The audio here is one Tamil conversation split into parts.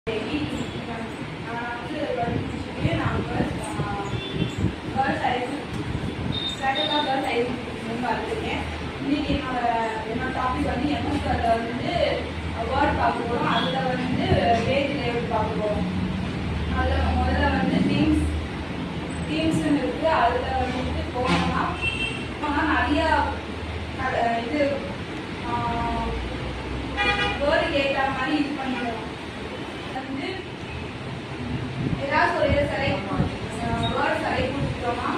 இன்னைக்கு என்னோட டாபிக் வந்து எம்எஸ்ல வந்து வேர்ட் பார்க்க போகிறோம். அதில் வந்து பேஜ் லேஅவுட் பார்க்க போகிறோம். அதில் முதல்ல வந்து டீம்ஸ்ன்னு இருக்குது. அதில் வந்துட்டு போனோம்னா நிறையா இது வேர்டுக்கு ஏற்ற மாதிரி இது பண்ணிடுவோம். வந்து ஏதாவது ஒரு செலக்ட் வேர்ட் செலக்ட் கொடுத்துட்டோம்னா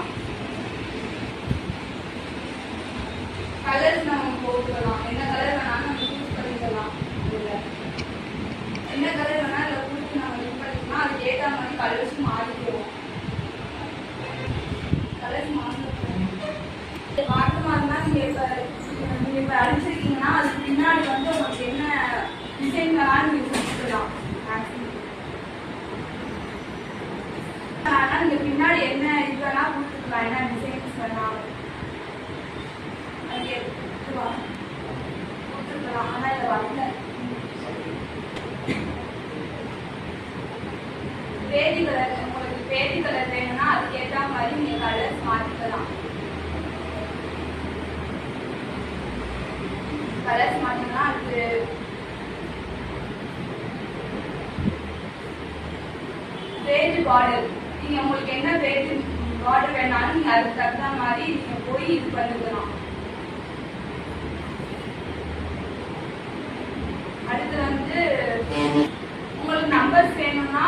கலர்ஸ் நம்ம போட்டுக்கலாம். என்ன கலர் வேணாலும் நம்ம சூஸ் பண்ணிக்கலாம். என்ன கலர் வேணா அதில் கொடுத்து நம்ம யூஸ் பண்ணிக்கலாம். அதுக்கு ஏற்ற மாதிரி கலர்ஸும் மாறிக்குவோம். கலர்ஸ் மாற்று மாதிரினா நீங்கள் இப்போ அடிச்சிருக்கீங்கன்னா அதுக்கு பின்னாடி வந்து உங்களுக்கு என்ன டிசைன் வேணாலும் நீங்கள் கொடுத்துக்கலாம். ஆனால் நீங்கள் பின்னாடி என்ன இது வேணால் கொடுத்துக்கலாம். என்ன டிசைன்ஸ் வேணாலும் கொடுத்துருக்கலாம். ஆனால் இதை வரல. பேதி கலர் உங்களுக்கு பேதி கலர் வேணும்னா அதுக்கு ஏற்ற மாதிரி நீங்கள் கலர்ஸ் மாற்றிக்கலாம். கலர்ஸ் மாற்றினா அதுக்கு பேஜ் பார்டர் நீங்கள் உங்களுக்கு என்ன பேஜ் பார்டர் வேணாலும் நீங்கள் அதுக்கு தகுந்த மாதிரி நீங்கள் போய் இது பண்ணிக்கலாம். அடுத்து வந்து உங்களுக்கு நம்பர்ஸ் வேணும்னா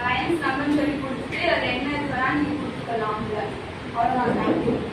லைன்ஸ் நம்பர்னு சொல்லி கொடுத்துட்டு அதில் என்ன இது வேணாலும் நீங்கள் கொடுத்துக்கலாம். அவ்வளோதான்.